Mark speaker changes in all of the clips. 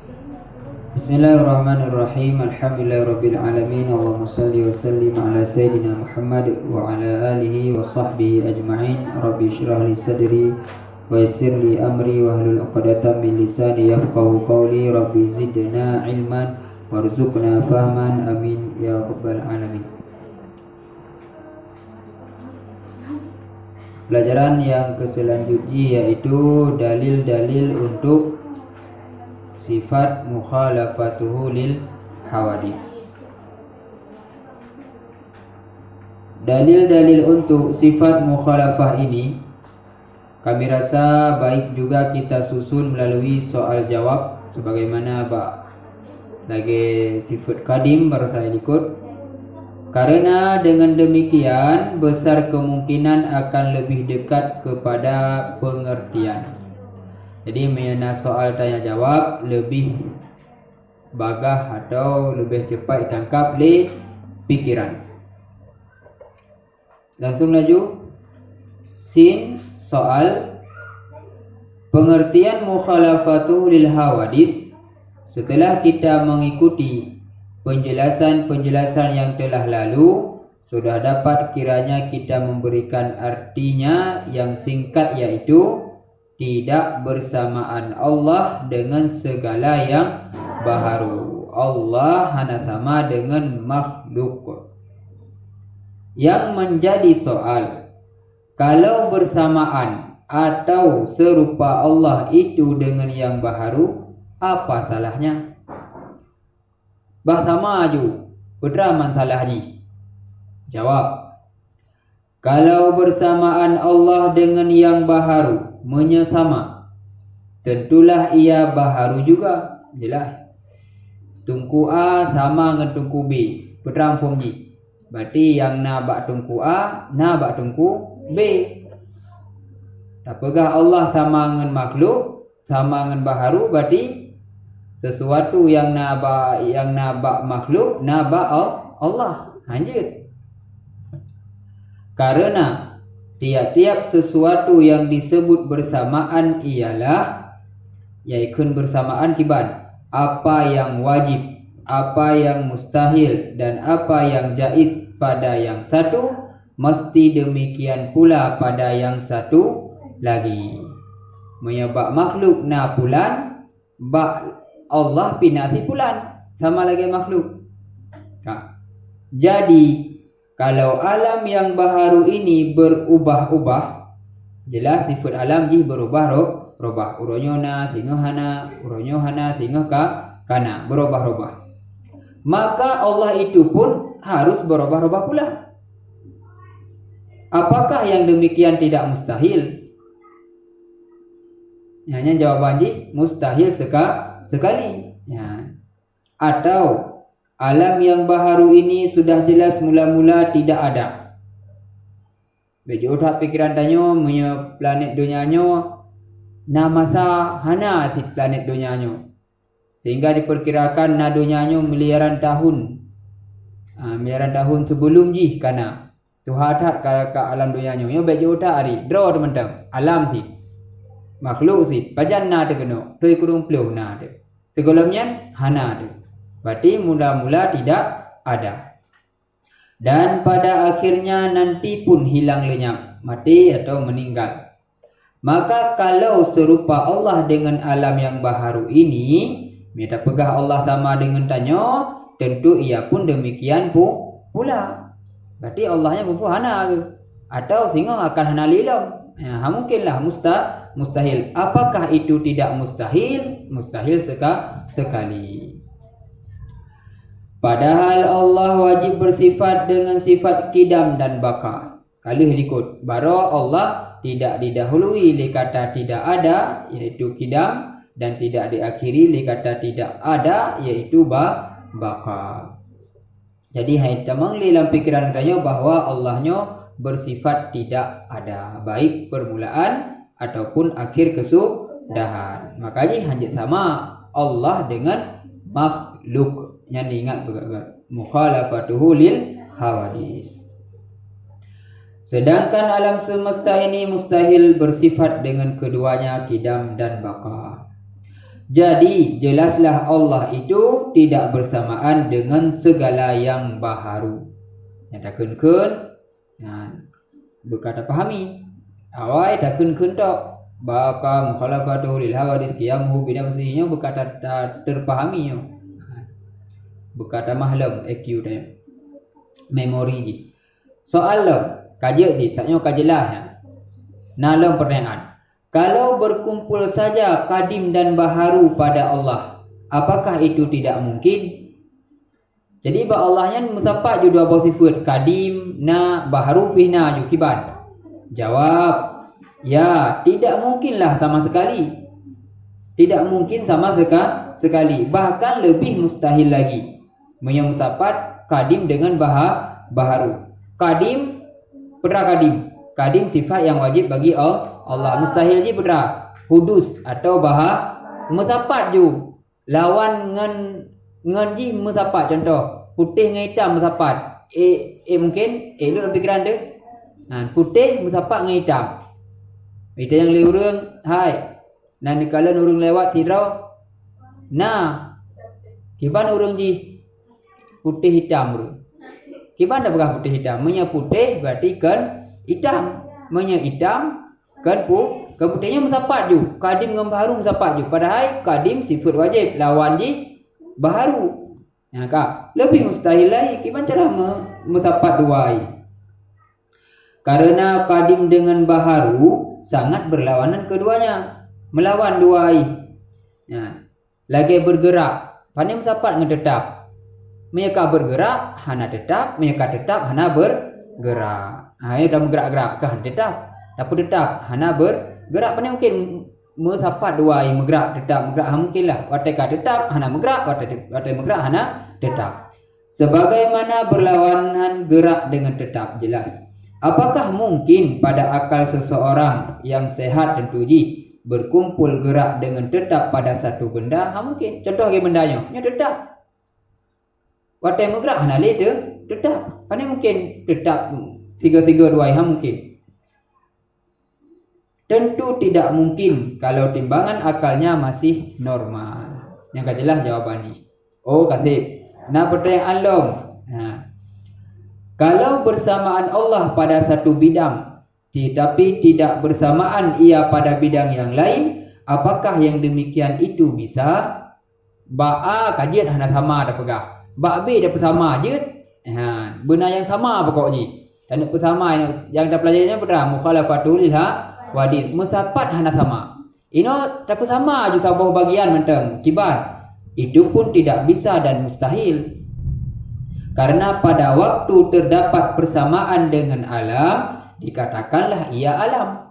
Speaker 1: Bismillahirrahmanirrahim. Alhamdulillahirabbil alamin. Allahumma shalli wa sallim ala sayyidina Muhammad wa ala alihi wa sahbihi ajma'in. Rabbi shrah li sadri wa yassir li amri wa hlul 'uqdatam min lisani yafqahu qawli. Rabbi zidna ilman warzuqna fahman. Amin ya rabbal alamin. Pelajaran yang selanjutnya yaitu dalil-dalil untuk sifat mukhalafatuhu lil hawadis. Dalil-dalil untuk sifat mukhalafah ini kami rasa baik juga kita susun melalui soal jawab sebagaimana lagi sifat kadim baru saya ikut. Karena dengan demikian besar kemungkinan akan lebih dekat kepada pengertian. Jadi mengenai soal tanya jawab lebih bagah atau lebih cepat ditangkap oleh pikiran. Langsung laju. Sin soal pengertian mukhalafatu lil hawadis. Setelah kita mengikuti penjelasan-penjelasan yang telah lalu, sudah dapat kiranya kita memberikan artinya yang singkat, yaitu tidak bersamaan Allah dengan segala yang baharu. Allah hanya sama dengan makhluk. Yang menjadi soal, kalau bersamaan atau serupa Allah itu dengan yang baharu, apa salahnya? Sama aju, beraman salahnya? Jawab, kalau bersamaan Allah dengan yang baharu menyama, tentulah ia baharu juga. Jelas. Tungku A sama dengan tungku B, bertransform ji. Berarti yang nabak tungku A, nabak tungku B. Apakah Allah sama dengan makhluk, sama dengan baharu, berarti sesuatu yang nabak makhluk, nabak Allah. Lanjut. Karena tiap-tiap sesuatu yang disebut bersamaan ialah yaitu bersamaan kiban, apa yang wajib, apa yang mustahil, dan apa yang jaiz pada yang satu, mesti demikian pula pada yang satu lagi. Menyebab makhluk na pulan, bak Allah pinati pulan, sama lagi makhluk. Jadi kalau alam yang baharu ini berubah-ubah, jelas sifat alam ji berubah-ubah. Uronyona tinggal hana, uronyohana tinggal kana, berubah-ubah. Maka Allah itu pun harus berubah-ubah pula. Apakah yang demikian tidak mustahil? Hanya jawaban ji mustahil sekali. Ya. Atau alam yang baharu ini sudah jelas mula-mula tidak ada. Bejo tak pikiran tanyo punya planet dunianyo nama sa hana si planet dunianyo. Sehingga diperkirakan na dunianyo miliaran tahun. Miliaran tahun sebelum ji kana. Tuhan tak ke alam dunianyo. Yo bejo tak ari draw teman-teman. Alam si makhluk si pajan na de keno. Toi kurung pelu na de. Segolongan hana de. Berarti mula-mula tidak ada. Dan pada akhirnya nanti pun hilang lenyap, mati atau meninggal. Maka kalau serupa Allah dengan alam yang baharu ini, minta pegah Allah sama dengan tanyo, tentu ia pun demikian pula. Berarti Allahnya mampu hana ke? Atau sehingga akan hana lilam. Ya, mungkinlah mustahil. Apakah itu tidak mustahil? Mustahil sekali. Padahal Allah wajib bersifat dengan sifat kidam dan baka. Kalau ikut baru Allah tidak didahului oleh kata tidak ada, yaitu kidam, dan tidak diakhiri oleh kata tidak ada, yaitu baka. Jadi kita mengambil dalam pikiran kita bahwa Allahnya bersifat tidak ada, baik permulaan ataupun akhir kesudahan. Makanya hanya sama Allah dengan makhluk. Yang diingat begat mukhalafatuhu lil hawadis. Sedangkan alam semesta ini mustahil bersifat dengan keduanya kidam dan baka. Jadi jelaslah Allah itu tidak bersamaan dengan segala yang baharu. Yang dah kun berkata pahami. Awai dah kun tok. Baka mukhalafatu lil hawadits qiyamuhu bi nafsihi berkata terpahami. Berkata mahlam EQ dia. Memori je. Soal lo kaji je taknya kajilah ya. Nalom pertanyaan. Kalau berkumpul saja kadim dan baharu pada Allah, apakah itu tidak mungkin? Jadi ba Allahnya musaffat ju dua sifat, kadim na baharu pihna ju kiban. Jawab, ya, tidak mungkinlah sama sekali. Tidak mungkin sama sekali. Bahkan lebih mustahil lagi. Musaffat kadim dengan baharu. Kadim, pedra kadim. Kadim sifat yang wajib bagi Allah. Mustahil je pedra. Hudus atau musaffat ju. Lawan ngan ji musaffat contoh. Putih dengan hitam musaffat. Mungkin lu lebih fikiran dia. Putih musaffat dengan hitam. Itu yang le urang, hai. Nan kalau urang lewat tirau. Nah. Kiban urang ji putih hitam urang. Kiban dah berah putih hitam. Menya putih berarti kan hitam. Menya hitam kan putihnya musaffat ju. Kadim dengan baharu musaffat ju. Padahal kadim sifat wajib, lawan ji baharu. Ya kak, lebih mustahil lagi kiban cara musaffat dua ai. Karena kadim dengan baharu sangat berlawanan keduanya. Melawan dua ai. Ya. Lagi bergerak, pandai musaffat dengan tetap. Mereka bergerak, hana tetap. Mereka tetap, hana bergerak. Ini dah bergerak-gerak kan tetap. Tapi tetap, hana bergerak. Pandai mungkin musaffat dua ai bergerak tetap. Mungkinlah. Wateka tetap, hana bergerak. Wateka bergerak, hana tetap. Sebagaimana berlawanan gerak dengan tetap, jelas. Apakah mungkin pada akal seseorang yang sehat dan tuji berkumpul gerak dengan tetap pada satu benda? Mungkin. Contoh lagi bendanya, tetap. Watai bergerak hana leda tetap. Pandai mungkin tetap tiga-tiga dua mungkin. Tentu tidak mungkin kalau timbangan akalnya masih normal. Yang jelas jawaban ni. Oh katib. Nah pertanyaan long. Kalau bersamaan Allah pada satu bidang, tetapi tidak bersamaan ia pada bidang yang lain, apakah yang demikian itu bisa? Ba'a kajian hana sama dah pegang. Bak B dah bersama je. Benar yang sama pokoknya. Dan bersama yang dah pelajarinya benar mukhalafatul lil hawadits. Musaffat hana sama. Ino tak bersama je sebuah bagian mentang kibar. Itu pun tidak bisa dan mustahil. Karena pada waktu terdapat persamaan dengan alam, dikatakanlah ia alam.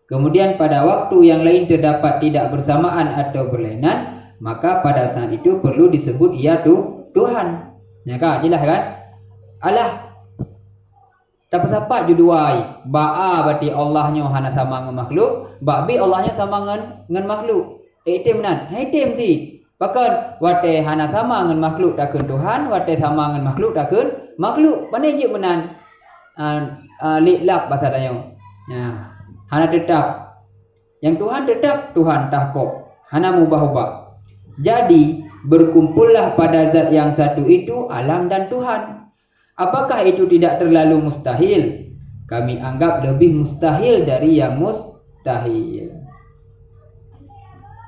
Speaker 1: Kemudian pada waktu yang lain terdapat tidak bersamaan atau berlainan, maka pada saat itu perlu disebut ia Tuhan. Ya kan? Jelas kan? Alah. Tak bersapat je dua ai. Ba'a berarti Allahnya hana sama dengan makhluk. Ba'bi Allahnya sama dengan makhluk. Itim nan. Itim si. Bahkan wate hana sama dengan makhluk takkan Tuhan. Wate sama dengan makhluk takkan makhluk. Mana je menan? Liklap bahasa tanya. Ya. Hana tetap. Yang Tuhan tetap. Tuhan tahkok. Hana mubah-ubah. Jadi berkumpullah pada zat yang satu itu alam dan Tuhan. Apakah itu tidak terlalu mustahil? Kami anggap lebih mustahil dari yang mustahil.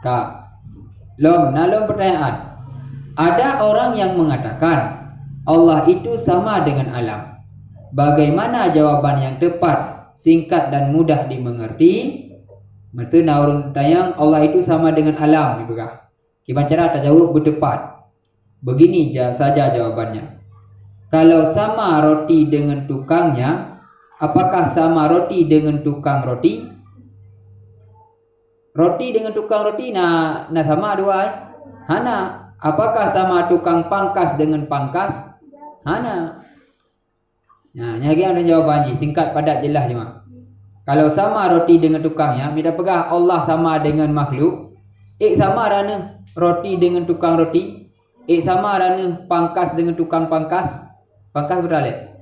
Speaker 1: Kak, nalom pertanyaan. Ada orang yang mengatakan Allah itu sama dengan alam. Bagaimana jawaban yang tepat, singkat dan mudah dimengerti? Mereka naurun tayang Allah itu sama dengan alam, gitu kah? Gimana cara tak jawab bertepat? Begini saja jawabannya. Kalau sama roti dengan tukangnya, apakah sama roti dengan tukang roti? Roti dengan tukang roti nah sama dua. Hana. Apakah sama tukang pangkas dengan pangkas? Hana. Nah, nyari ada jawabannya. Singkat padat jelas cuma. Kalau sama roti dengan tukangnya, kita pegang Allah sama dengan makhluk. Sama rana roti dengan tukang roti. Sama rana pangkas dengan tukang pangkas. Pangkas berapa?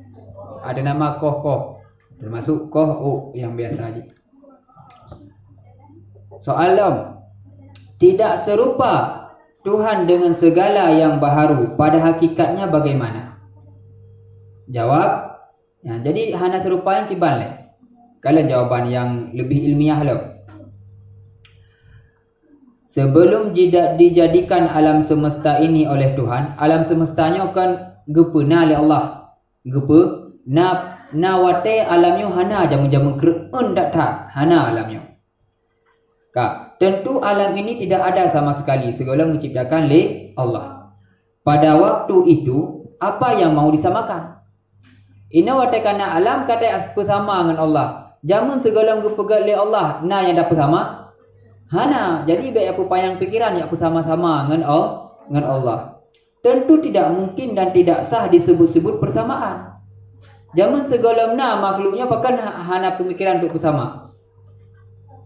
Speaker 1: Ada nama koh. Termasuk koh yang biasa aja. Soal tidak serupa Tuhan dengan segala yang baharu, pada hakikatnya bagaimana? Jawab, ya, jadi hana serupa yang kibal. Kalian jawaban yang lebih ilmiah lo. Sebelum dijadikan alam semesta ini oleh Tuhan, alam semestanya kan gepena oleh Allah. Gepe na wate alamnya hana jamu-jamu kereun dak tak hana alamnya. Kak, tentu alam ini tidak ada sama sekali segala menciptakan oleh Allah. Pada waktu itu apa yang mau disamakan? Ina wate kana alam kata aku sama dengan Allah. Jamun segala gepegat oleh Allah, na yang dapat sama? Hana, jadi baik apa payang pikiran yang aku sama-sama dengan Allah. Tentu tidak mungkin dan tidak sah disebut-sebut persamaan. Zaman segala makhluknya bahkan hana pemikiran untuk bersama.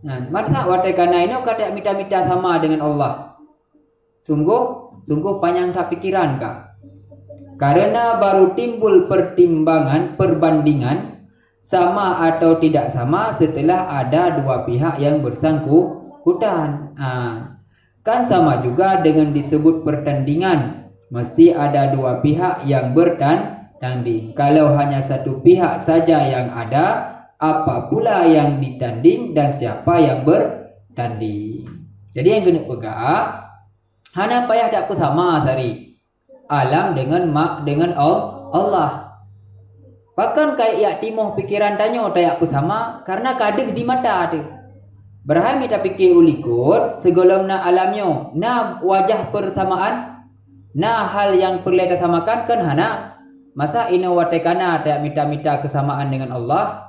Speaker 1: Nah, masa watai kana ini kata mita-mita sama dengan Allah. Sungguh panjang tak pikiran kah? Karena baru timbul perbandingan sama atau tidak sama setelah ada dua pihak yang bersangkutan. Kan sama juga dengan disebut pertandingan, mesti ada dua pihak yang bertanding. Kalau hanya satu pihak saja yang ada, apa pula yang ditanding dan siapa yang bertanding? Jadi yang kena pegang, hana payah tak sama tadi alam dengan Allah. Bahkan kayak yak timoh pikiran tanya tak sama karena kadeh di mata tu. Berhai kita pikir ulikut segala alamnya, na wajah persamaan, na hal yang perlu kita samakan kan hana. Masa ina watekana tak mita-mita kesamaan dengan Allah.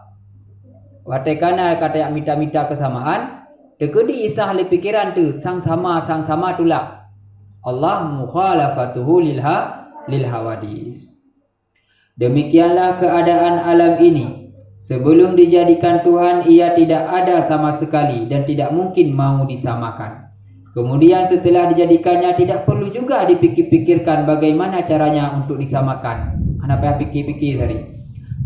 Speaker 1: Watekana kata mita-mita kesamaan, dekedi isah le pikiran tu sang sama tulah. Allah mukhalafatuhu lil hawadis. Demikianlah keadaan alam ini. Sebelum dijadikan Tuhan, ia tidak ada sama sekali dan tidak mungkin mau disamakan. Kemudian setelah dijadikannya, tidak perlu juga dipikir-pikirkan bagaimana caranya untuk disamakan. Kenapa pikir-pikir tadi?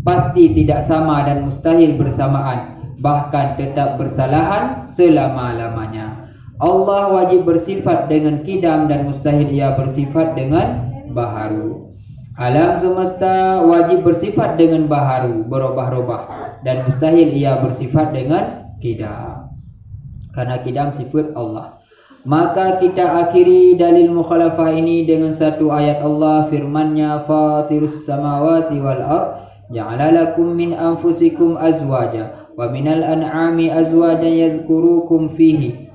Speaker 1: Pasti tidak sama dan mustahil bersamaan, bahkan tetap bersalahan selama-lamanya. Allah wajib bersifat dengan kidam dan mustahil ia bersifat dengan baharu. Alam semesta wajib bersifat dengan baharu, berubah-ubah, dan mustahil ia bersifat dengan kidam, karena kidam sifat Allah. Maka kita akhiri dalil mukhalafah ini dengan satu ayat Allah, firman-Nya, Fatirus samawati wal ard, ja'ala lakum min anfusikum azwaja wa minal an'ami azwajan yadhkurukum fihi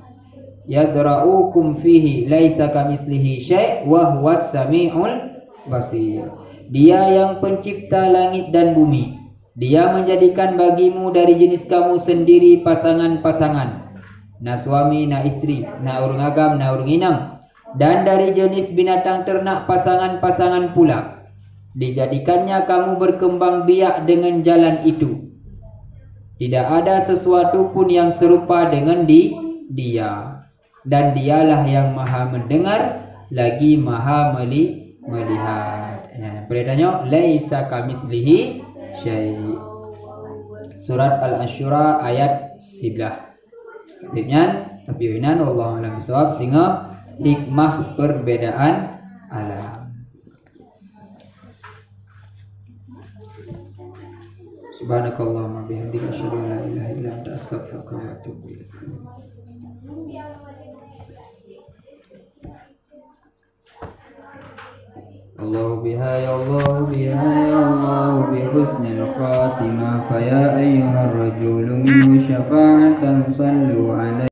Speaker 1: yadra'ukum fihi laisa kamislihi syai' wa huwas sami'ul basir. Dia yang pencipta langit dan bumi. Dia menjadikan bagimu dari jenis kamu sendiri pasangan-pasangan, na suami, na istri, na urang agam, na urang inang, dan dari jenis binatang ternak pasangan-pasangan pula. Dijadikannya kamu berkembang biak dengan jalan itu. Tidak ada sesuatu pun yang serupa dengan dia. Dan dialah yang maha mendengar lagi maha melihat. Pertanyaan, laisa kamislihi syai'. Surat Al-Asyura ayat 11. Katanya tapi winan wallahu a'lam bishawab, sehingga hikmah perbedaan alam. Subhanakallahumma bihamdika asyhadu an la ilaha illa anta astaghfiruka wa atubu ilaik. Allah biha ya Allah biha ya Allah bi husnil khatimah fa ya ayyuhar rajulu minhu syafa'atan sallu alaihi